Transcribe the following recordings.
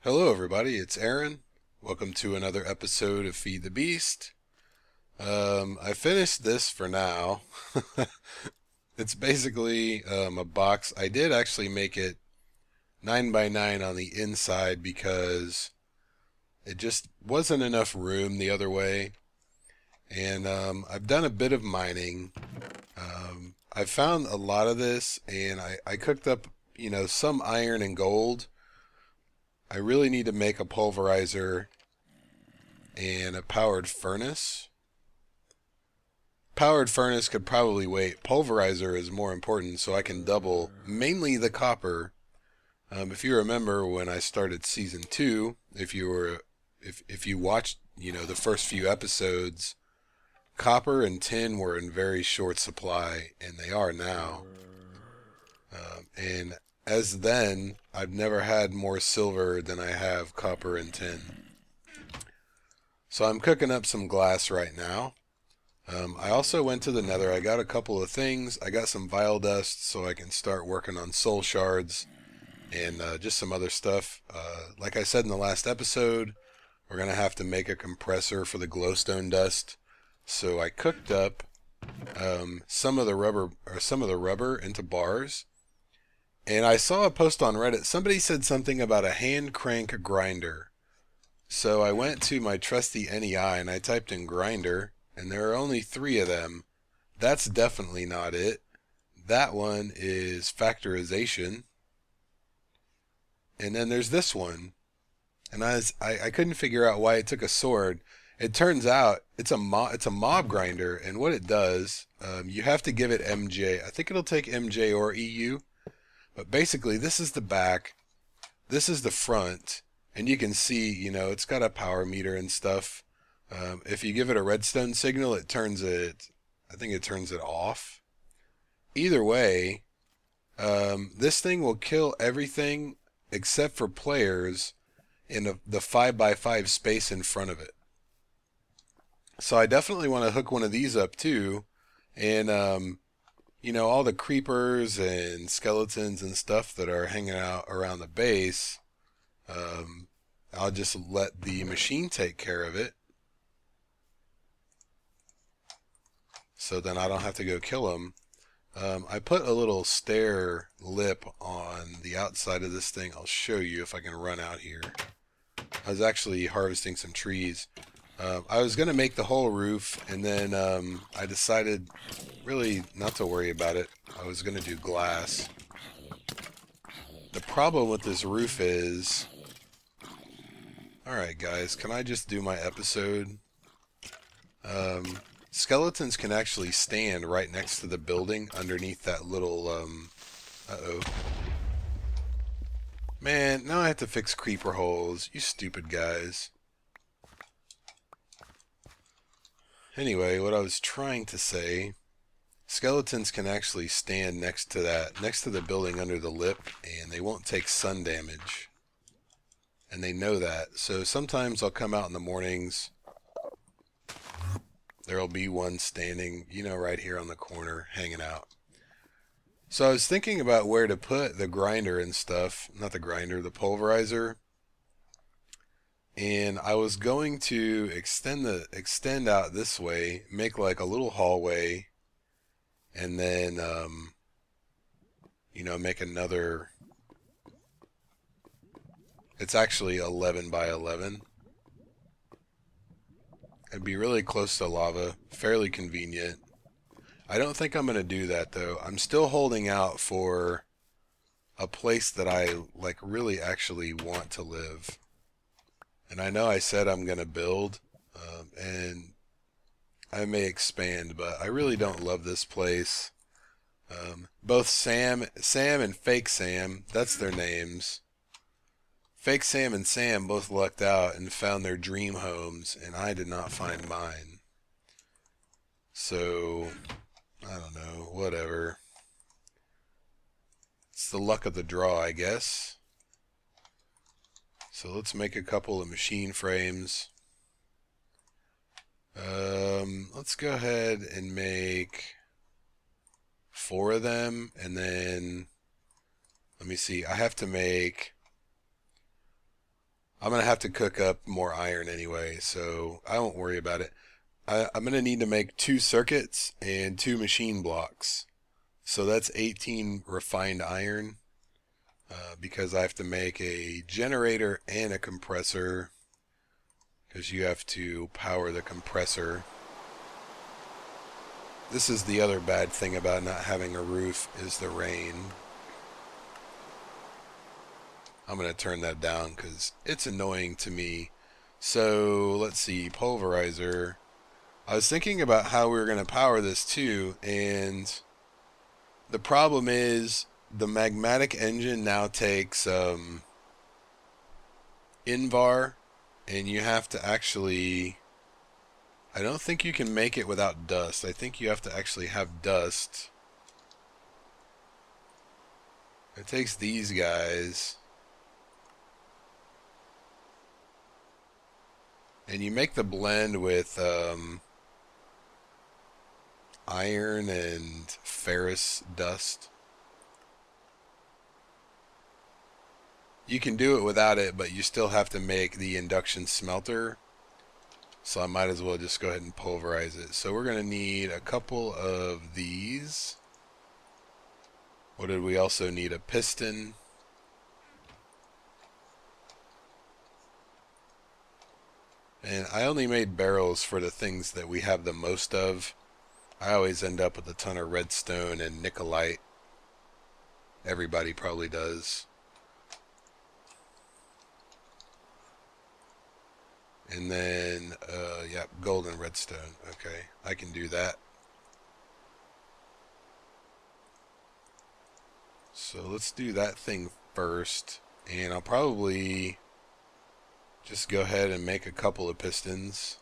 Hello everybody, it's Aaron. Welcome to another episode of Feed the Beast. I finished this for now. It's basically a box. I did actually make it 9 by 9 on the inside because it just wasn't enough room the other way. And I've done a bit of mining. I found a lot of this and I cooked up, some iron and gold. I really need to make a pulverizer and a powered furnace. Powered furnace could probably wait. Pulverizer is more important, so I can double mainly the copper. If you remember when I started season 2, if you watched the first few episodes, copper and tin were in very short supply, and they are now. And as then, I've never had more silver than I have copper and tin. So I'm cooking up some glass right now. I also went to the nether. I got a couple of things. I got some vile dust so I can start working on soul shards and just some other stuff. Like I said in the last episode, we're going to have to make a compressor for the glowstone dust. So I cooked up some of the rubber into bars. And I saw a post on Reddit. Somebody said something about a hand crank grinder. So I went to my trusty NEI and I typed in grinder, and there are only 3 of them. That's definitely not it. That one is factorization. And then there's this one. And I couldn't figure out why it took a sword. It turns out it's a mob grinder, and what it does, you have to give it MJ. I think it'll take MJ or EU. But basically, this is the back, this is the front, and you can see, it's got a power meter and stuff. If you give it a redstone signal, I think it turns it off. Either way, this thing will kill everything except for players in the 5x5 space in front of it. So I definitely want to hook one of these up too, and all the creepers and skeletons and stuff that are hanging out around the base, I'll just let the machine take care of it. So then I don't have to go kill them. I put a little stair lip on the outside of this thing. I'll show you if I can run out here. I was actually harvesting some trees. I was going to make the whole roof, and then I decided really not to worry about it. I was going to do glass. The problem with this roof is... Alright guys, can I just do my episode? Skeletons can actually stand right next to the building underneath that little... Uh-oh. Man, now I have to fix creeper holes. You stupid guys. Anyway, what I was trying to say, skeletons can actually stand next to the building under the lip, and they won't take sun damage. And they know that. So sometimes I'll come out in the mornings, there'll be one standing, right here on the corner, hanging out. So I was thinking about where to put the grinder and stuff, not the grinder, the pulverizer. And I was going to extend out this way, make like a little hallway, and then make another. It's actually 11 by 11. It'd be really close to lava, fairly convenient. I don't think I'm going to do that though. I'm still holding out for a place that I really actually want to live. And I know I said I'm going to build, and I may expand, but I really don't love this place. Both Sam and Fake Sam, that's their names. Fake Sam and Sam both lucked out and found their dream homes, and I did not find mine. So, I don't know, whatever. It's the luck of the draw, I guess. So let's make a couple of machine frames. Let's go ahead and make 4 of them, and then let me see. I have to make I'm gonna have to cook up more iron anyway, so I won't worry about it. I'm gonna need to make 2 circuits and 2 machine blocks. So that's 18 refined iron because I have to make a generator and a compressor because you have to power the compressor. This is the other bad thing about not having a roof is the rain. I'm going to turn that down because it's annoying to me. So let's see, pulverizer. I was thinking about how we were going to power this too, and the problem is the magmatic engine now takes Invar, and you have to actually... I don't think you can make it without dust. I think you have to actually have dust. It takes these guys. And you make the blend with iron and ferrous dust. You can do it without it, but you still have to make the induction smelter. So I might as well just go ahead and pulverize it. So we're going to need a couple of these. What did we also need? A piston. And I only made barrels for the things that we have the most of. I always end up with a ton of redstone and nickelite. Everybody probably does. And then, yeah, gold and redstone. Okay, I can do that. So let's do that thing first. And I'll probably just go ahead and make a couple of pistons.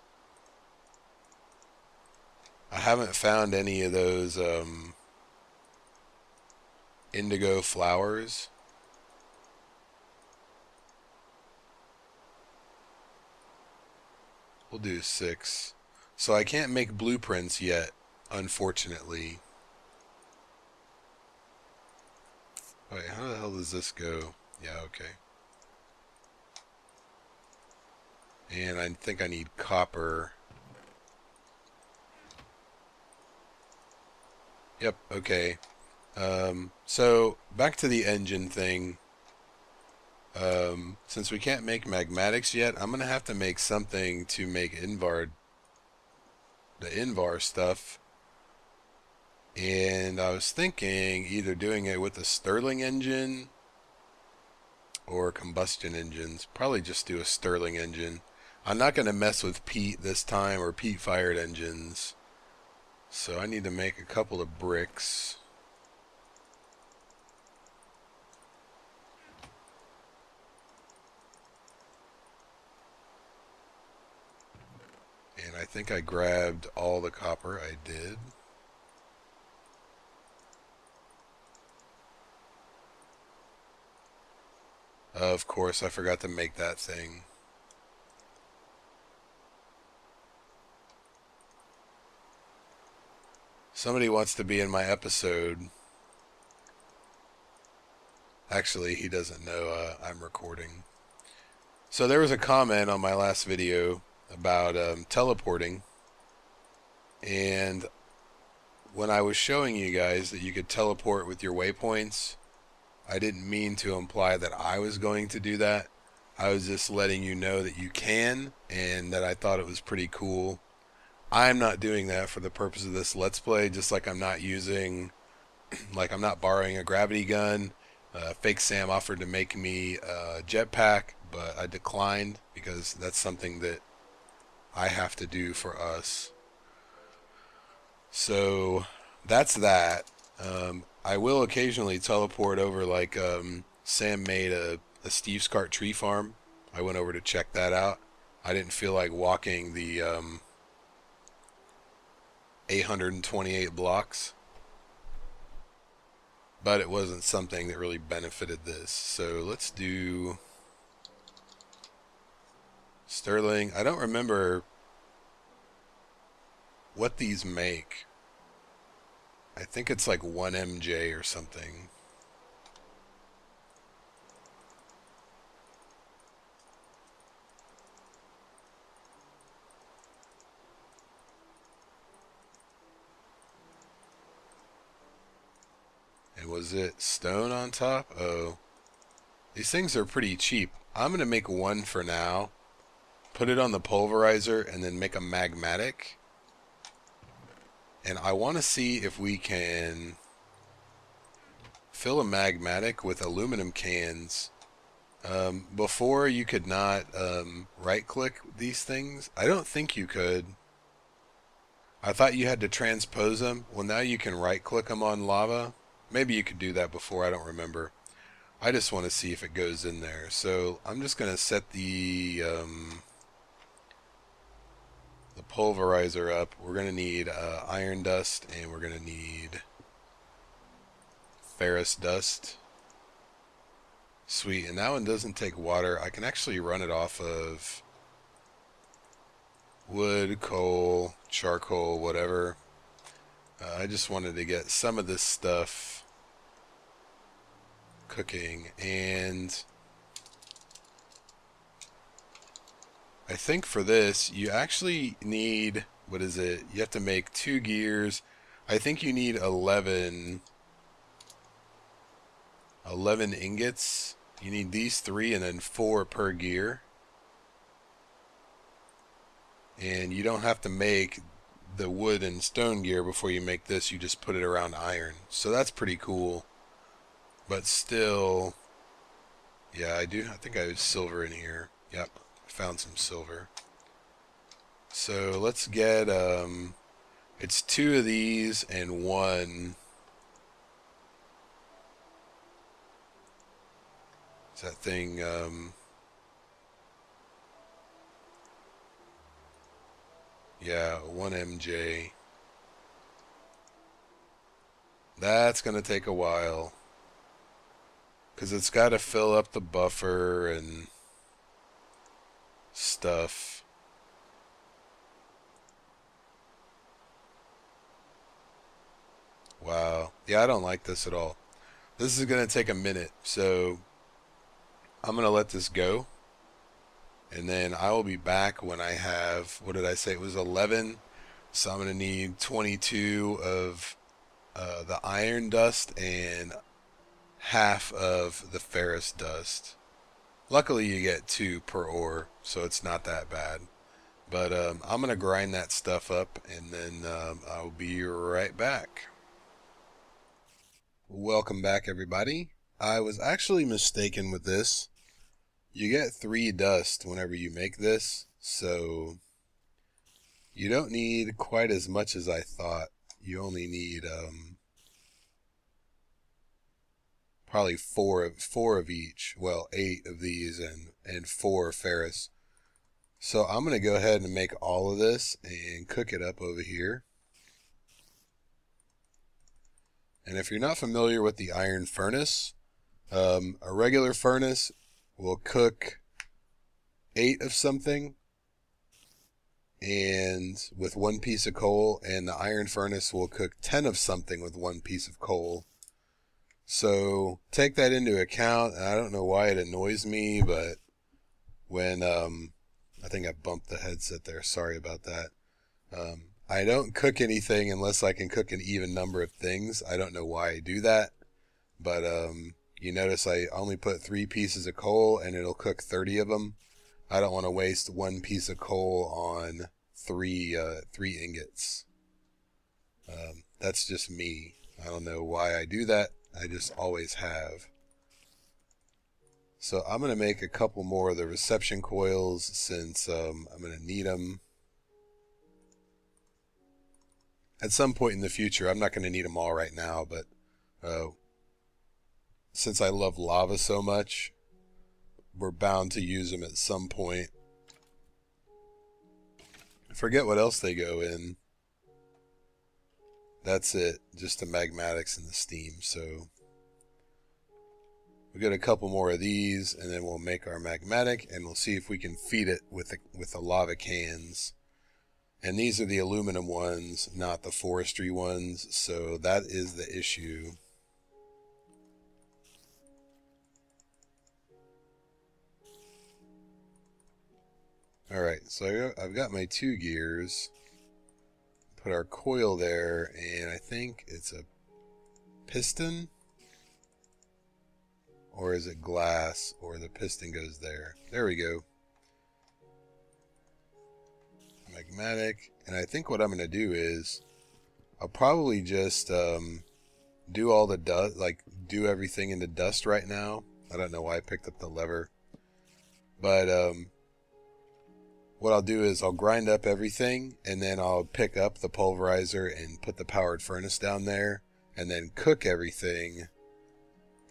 I haven't found any of those indigo flowers. We'll do 6. So I can't make blueprints yet, unfortunately. Wait, how the hell does this go? Yeah, okay. And I think I need copper. Yep, okay. So back to the engine thing. Since we can't make magmatics yet, I'm gonna have to make something to make Invar, the Invar stuff. And I was thinking either doing it with a Stirling engine or combustion engines. Probably just do a Stirling engine. I'm not gonna mess with peat this time or peat fired engines. So I need to make a couple of bricks. And I think I grabbed all the copper. I did. Of course, I forgot to make that thing. Somebody wants to be in my episode. Actually, he doesn't know I'm recording. So there was a comment on my last video about teleporting. And when I was showing you guys that you could teleport with your waypoints, I didn't mean to imply that I was going to do that. I was just letting you know that you can, and that I thought it was pretty cool. I'm not doing that for the purpose of this Let's Play, just like I'm not using, like I'm not borrowing a gravity gun. Fake Sam offered to make me a jetpack, but I declined because that's something that I have to do for us. So that's that. I will occasionally teleport over, like Sam made a Steve's Cart tree farm. I went over to check that out. I didn't feel like walking the 828 blocks, but it wasn't something that really benefited this. So let's do Stirling. I don't remember what these make. I think it's like 1 MJ or something. And was it stone on top? Oh, these things are pretty cheap. I'm gonna make one for now, put it on the pulverizer, and then make a magmatic. And I want to see if we can fill a magmatic with aluminum cans. Before you could not right click these things. I don't think you could. I thought you had to transpose them. Well, now you can right click them on lava. Maybe you could do that before, I don't remember. I just want to see if it goes in there. So I'm just going to set the pulverizer up. We're going to need iron dust, and we're going to need ferrous dust. Sweet, and that one doesn't take water. I can actually run it off of wood, coal, charcoal, whatever. I just wanted to get some of this stuff cooking, and I think for this you actually need, what is it? You have to make 2 gears. I think you need 11 ingots. You need these 3 and then 4 per gear. And you don't have to make the wood and stone gear before you make this. You just put it around iron. So that's pretty cool. But still, yeah, I think I have silver in here. Yep, found some silver. So let's get, it's 2 of these and 1. Is that thing, yeah, 1 MJ. That's going to take a while, because it's got to fill up the buffer and stuff. Wow. Yeah, I don't like this at all. This is going to take a minute, so I'm going to let this go. And then I will be back when I have, what did I say? It was 11. So I'm going to need 22 of the iron dust and half of the ferrous dust. Luckily you get 2 per ore, so it's not that bad. But I'm going to grind that stuff up, and then I'll be right back. Welcome back, everybody. I was actually mistaken with this. You get 3 dust whenever you make this, so you don't need quite as much as I thought. You only need probably four of each. Well, 8 of these and 4 ferrous. So I'm going to go ahead and make all of this and cook it up over here. And if you're not familiar with the iron furnace, a regular furnace will cook 8 of something and with 1 piece of coal, and the iron furnace will cook 10 of something with 1 piece of coal. So take that into account. And I don't know why it annoys me, but when I think I bumped the headset there, sorry about that. I don't cook anything unless I can cook an even number of things. I don't know why I do that, but you notice I only put 3 pieces of coal and it'll cook 30 of them. I don't want to waste 1 piece of coal on 3 ingots. That's just me. I don't know why I do that. I just always have. So I'm going to make a couple more of the reception coils since I'm going to need them. At some point in the future, I'm not going to need them all right now, but since I love lava so much, we're bound to use them at some point. I forget what else they go in. That's it, just the magmatics and the steam. So we get a couple more of these, and then we'll make our magmatic, and we'll see if we can feed it with the lava cans. And these are the aluminum ones, not the forestry ones, so that is the issue. Alright, so I've got my 2 gears. Put our coil there, and I think it's a piston. or is it glass, or the piston goes there? There we go. Magmatic. And I think what I'm going to do is I'll probably just do all the dust, like do everything into dust right now. I don't know why I picked up the lever. But what I'll do is I'll grind up everything, and then I'll pick up the pulverizer and put the powered furnace down there, and then cook everything.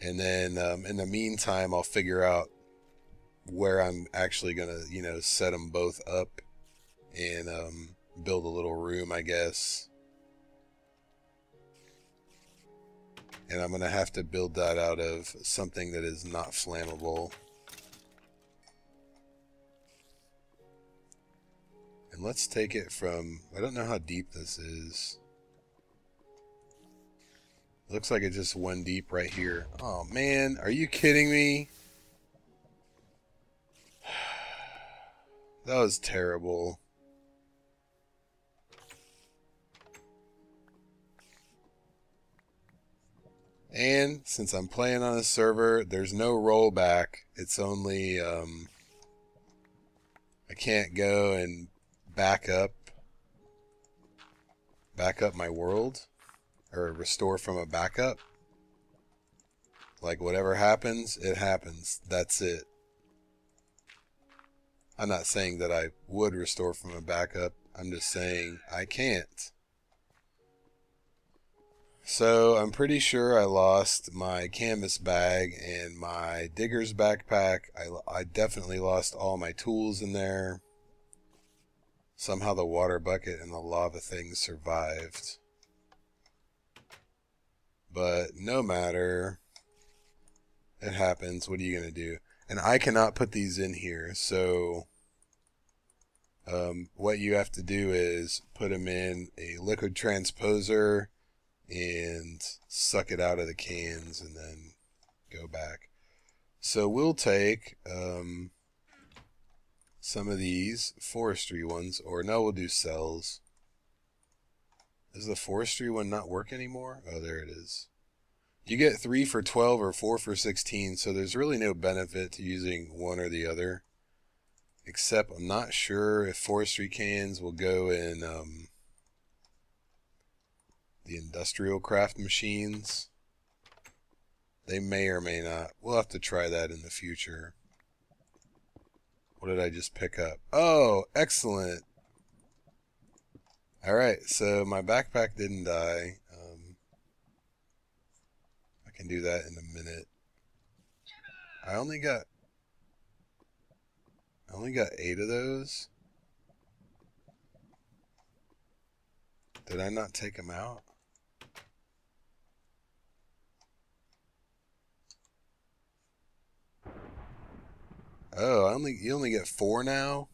And then in the meantime, I'll figure out where I'm actually going to, you know, set them both up and build a little room, I guess. And I'm going to have to build that out of something that is not flammable. And let's take it from, I don't know how deep this is. Looks like it's just one deep right here. Oh man, are you kidding me? That was terrible. And since I'm playing on a server, there's no rollback. It's only, I can't go and back up my world, or restore from a backup. Like whatever happens, it happens. That's it. I'm not saying that I would restore from a backup. I'm just saying I can't. So I'm pretty sure I lost my canvas bag and my digger's backpack. I definitely lost all my tools in there. Somehow the water bucket and the lava thing survived. But no matter. It happens. What are you going to do? And I cannot put these in here. So what you have to do is put them in a liquid transposer and suck it out of the cans and then go back. So we'll take some of these forestry ones, or no, we'll do cells. Does the forestry one not work anymore? Oh, there it is. You get 3 for 12 or 4 for 16, so there's really no benefit to using one or the other. Except I'm not sure if forestry cans will go in the industrial craft machines. They may or may not. We'll have to try that in the future. What did I just pick up? Oh, excellent. Alright, so my backpack didn't die. I can do that in a minute. I only got 8 of those. Did I not take them out? Oh, you only get 4 now?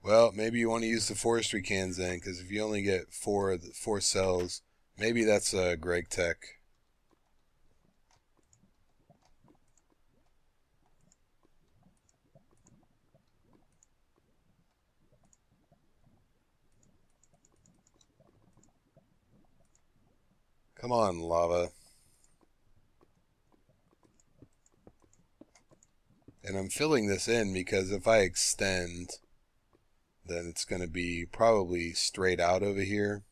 Well, maybe you want to use the forestry cans then, because if you only get 4 cells, maybe that's Greg Tech. Come on, lava. And I'm filling this in because if I extend, then it's going to be probably straight out over here.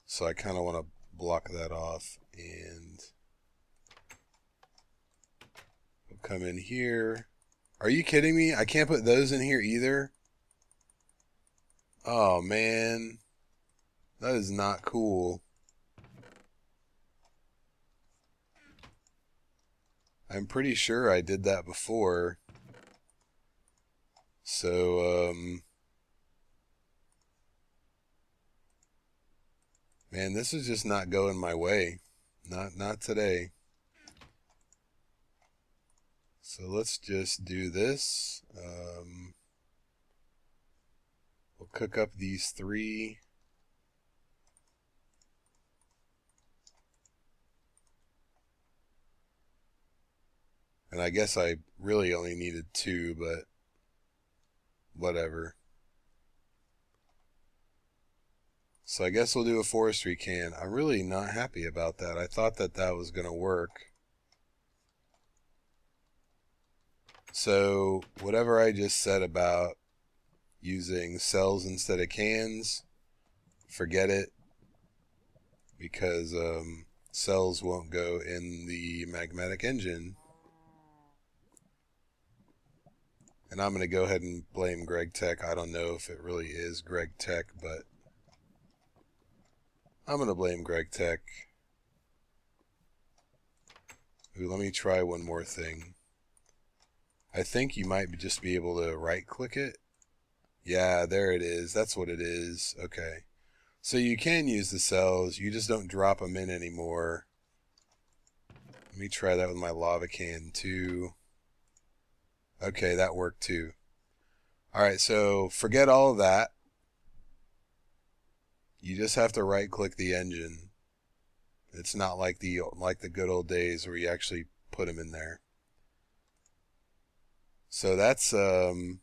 So I kind of want to block that off, and we'll come in here. Are you kidding me? I can't put those in here either? Oh man, that is not cool. I'm pretty sure I did that before. So, man, this is just not going my way. Not today. So let's just do this. We'll cook up these 3. And I guess I really only needed 2, but whatever. So I guess we'll do a forestry can. I'm really not happy about that. I thought that that was going to work. So whatever I just said about using cells instead of cans, forget it, because cells won't go in the magmatic engine. And I'm going to go ahead and blame Greg Tech. I don't know if it really is Greg Tech, but I'm going to blame Greg Tech. Ooh, let me try one more thing. I think you might just be able to right click it. Yeah, there it is. That's what it is. Okay. So you can use the cells. You just don't drop them in anymore. Let me try that with my lava can too. Okay, that worked too. Alright, so forget all of that. You just have to right click the engine. It's not like the good old days where you actually put them in there. So that's 4MJ.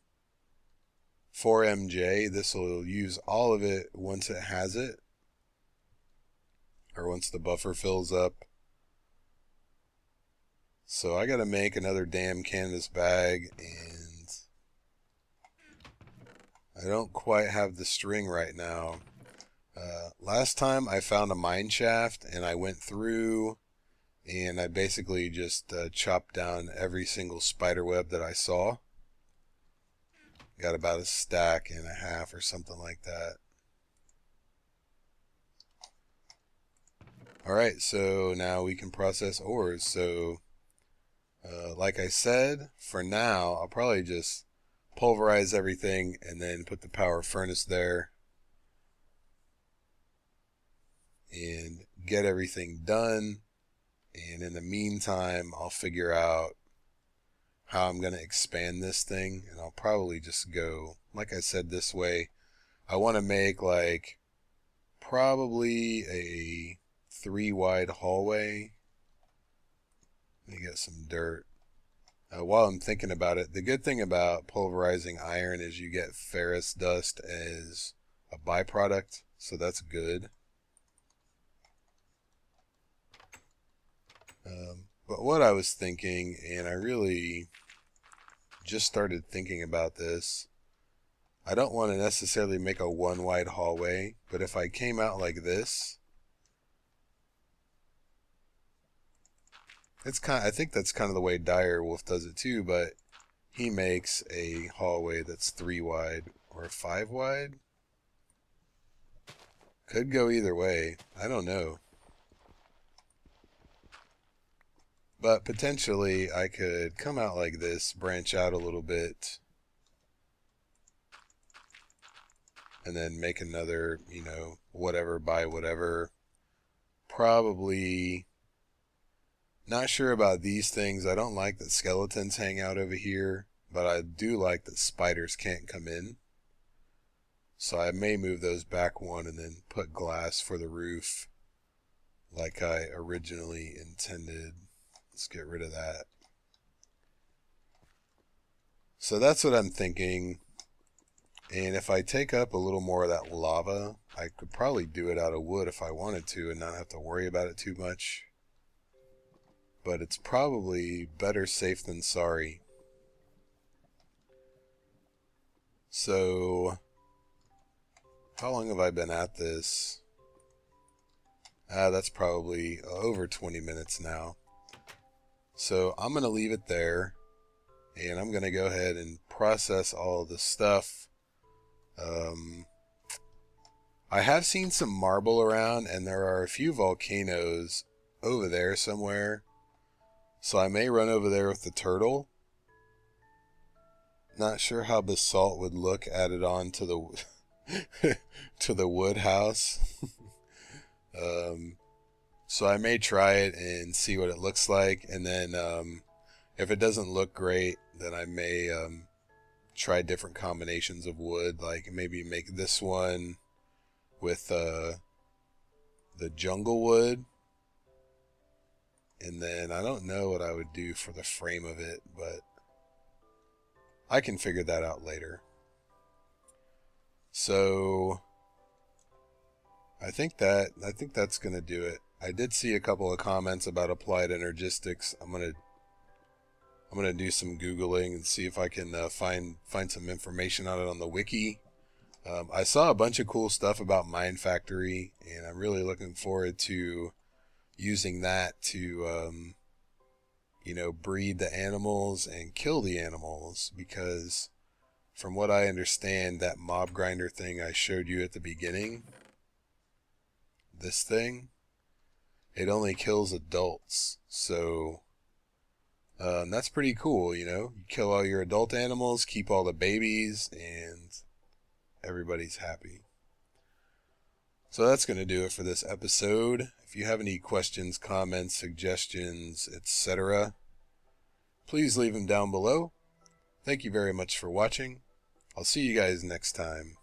This will use all of it once it has it, or once the buffer fills up. So I gotta make another damn canvas bag, and I don't quite have the string right now. Last time I found a mine shaft and I went through and I basically just chopped down every single spider web that I saw. Got about a stack and a half or something like that. Alright, so now we can process ores. So like I said, for now I'll probably just pulverize everything and then put the power furnace there and get everything done. And in the meantime, I'll figure out how I'm going to expand this thing. And I'll probably just go, like I said, this way. I want to make like probably a 3 wide hallway. Let me get some dirt. While I'm thinking about it, the good thing about pulverizing iron is you get ferrous dust as a byproduct. So that's good. But what I was thinking, and I really just started thinking about this, I don't want to necessarily make a 1 wide hallway, but if I came out like this, I think that's kind of the way Dire Wolf does it too, but he makes a hallway that's 3 wide or 5 wide. Could go either way. I don't know. But potentially I could come out like this, branch out a little bit, and then make another, you know, whatever by whatever. Probably not sure about these things. I don't like that skeletons hang out over here, but I do like that spiders can't come in. So I may move those back one and then put glass for the roof like I originally intended. Let's get rid of that. So that's what I'm thinking. And if I take up a little more of that lava, I could probably do it out of wood if I wanted to and not have to worry about it too much. But it's probably better safe than sorry. So, how long have I been at this? That's probably over 20 minutes now. So I'm going to leave it there, and I'm going to go ahead and process all of this stuff. I have seen some marble around, and there are a few volcanoes over there somewhere. So I may run over there with the turtle. Not sure how basalt would look added on to the to the wood house. So I may try it and see what it looks like, and then if it doesn't look great, then I may try different combinations of wood, like maybe make this one with the jungle wood, and then I don't know what I would do for the frame of it, but I can figure that out later. So I think that's gonna do it. I did see a couple of comments about applied energistics. I'm gonna do some googling and see if I can find some information on it on the wiki. I saw a bunch of cool stuff about Mind Factory, and I'm really looking forward to using that to breed the animals and kill the animals, because from what I understand, that mob grinder thing I showed you at the beginning, this thing, it only kills adults. So that's pretty cool, You kill all your adult animals, keep all the babies, and everybody's happy. So that's going to do it for this episode. If you have any questions, comments, suggestions, etc., please leave them down below. Thank you very much for watching. I'll see you guys next time.